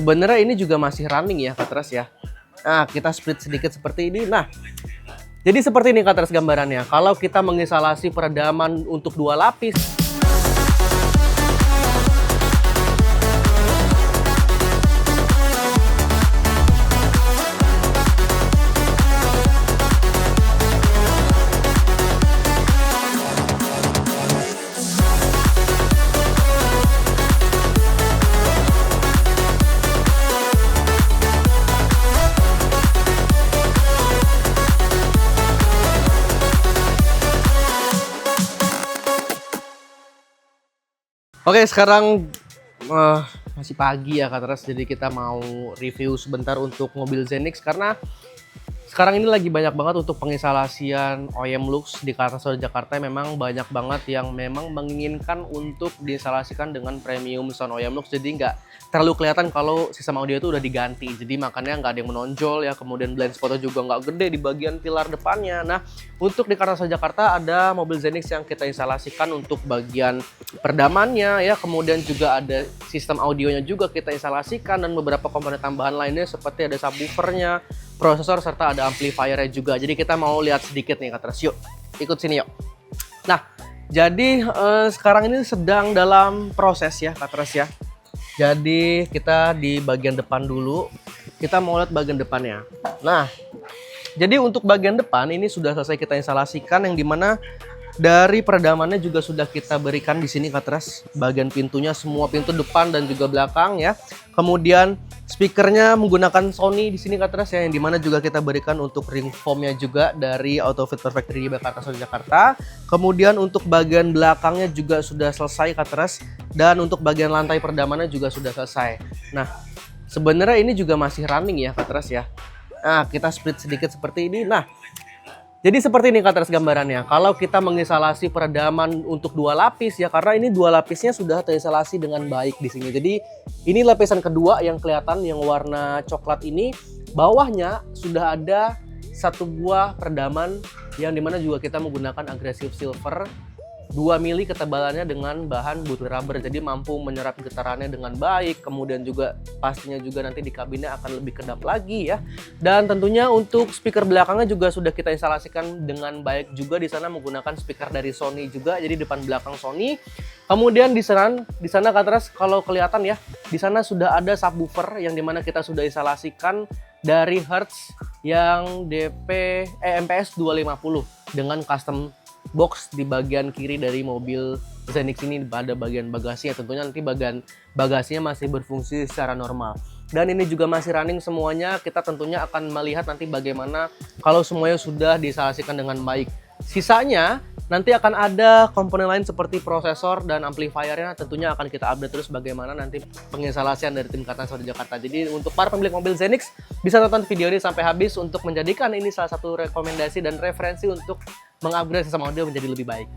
sebenarnya ini juga masih running ya Katras ya. Nah, kita split sedikit seperti ini. Nah, jadi seperti ini Katras gambarannya. Kalau kita menginstalasi peredaman untuk 2 lapis, oke, sekarang masih pagi ya Katras, jadi kita mau review sebentar untuk mobil Zenix karena sekarang ini lagi banyak banget untuk penginstalasian OEM Lux di Kartasura Jakarta. Memang banyak banget yang memang menginginkan untuk diinstalasikan dengan premium sound OEM Lux, jadi nggak terlalu kelihatan kalau sistem audio itu udah diganti, jadi makanya nggak ada yang menonjol ya. Kemudian blind spotnya juga nggak gede di bagian pilar depannya. Nah, untuk di Kartasura Jakarta ada mobil Zenix yang kita instalasikan untuk bagian peredamannya ya, kemudian juga ada sistem audionya juga kita instalasikan dan beberapa komponen tambahan lainnya seperti ada subwoofernya, prosesor, serta ada amplifiernya juga. Jadi kita mau lihat sedikit nih Katras, yuk ikut sini yuk. Nah, jadi sekarang ini sedang dalam proses ya Katras ya. Jadi kita di bagian depan dulu, kita mau lihat bagian depannya. Nah, jadi untuk bagian depan ini sudah selesai kita instalasikan, yang dimana dari peredamannya juga sudah kita berikan di sini Katras. Bagian pintunya semua pintu depan dan juga belakang ya. Kemudian speakernya menggunakan Sony di sini Katras ya, yang dimana juga kita berikan untuk ring foamnya juga dari Autofit Perfect 3D by Kartasura Jakarta. Kemudian untuk bagian belakangnya juga sudah selesai Katras, dan untuk bagian lantai peredamannya juga sudah selesai. Nah, sebenarnya ini juga masih running ya Katras ya. Nah, kita split sedikit seperti ini. Nah, jadi seperti ini Katras gambarannya. Kalau kita menginstalasi peredaman untuk 2 lapis ya, karena ini 2 lapisnya sudah terinstalasi dengan baik di sini. Jadi ini lapisan kedua yang kelihatan yang warna coklat ini. Bawahnya sudah ada 1 buah peredaman yang dimana juga kita menggunakan aggressive silver 2 mili ketebalannya dengan bahan butyl rubber, jadi mampu menyerap getarannya dengan baik. Kemudian juga pastinya juga nanti di kabinnya akan lebih kedap lagi ya. Dan tentunya untuk speaker belakangnya juga sudah kita instalasikan dengan baik juga, di sana menggunakan speaker dari Sony juga, jadi depan belakang Sony. Kemudian di sana Katras kalau kelihatan ya, di sana sudah ada subwoofer yang dimana kita sudah instalasikan dari Hertz yang MPS 250 dengan custom box di bagian kiri dari mobil Zenix ini. Pada bagian bagasinya tentunya nanti bagian bagasinya masih berfungsi secara normal, dan ini juga masih running semuanya. Kita tentunya akan melihat nanti bagaimana kalau semuanya sudah diinstalasikan dengan baik. Sisanya nanti akan ada komponen lain seperti prosesor dan amplifiernya, tentunya akan kita update terus bagaimana nanti penginstalasian dari tim Kartasura Jakarta. Jadi untuk para pemilik mobil Zenix bisa tonton video ini sampai habis untuk menjadikan ini salah satu rekomendasi dan referensi untuk mengupgrade sistem audio menjadi lebih baik.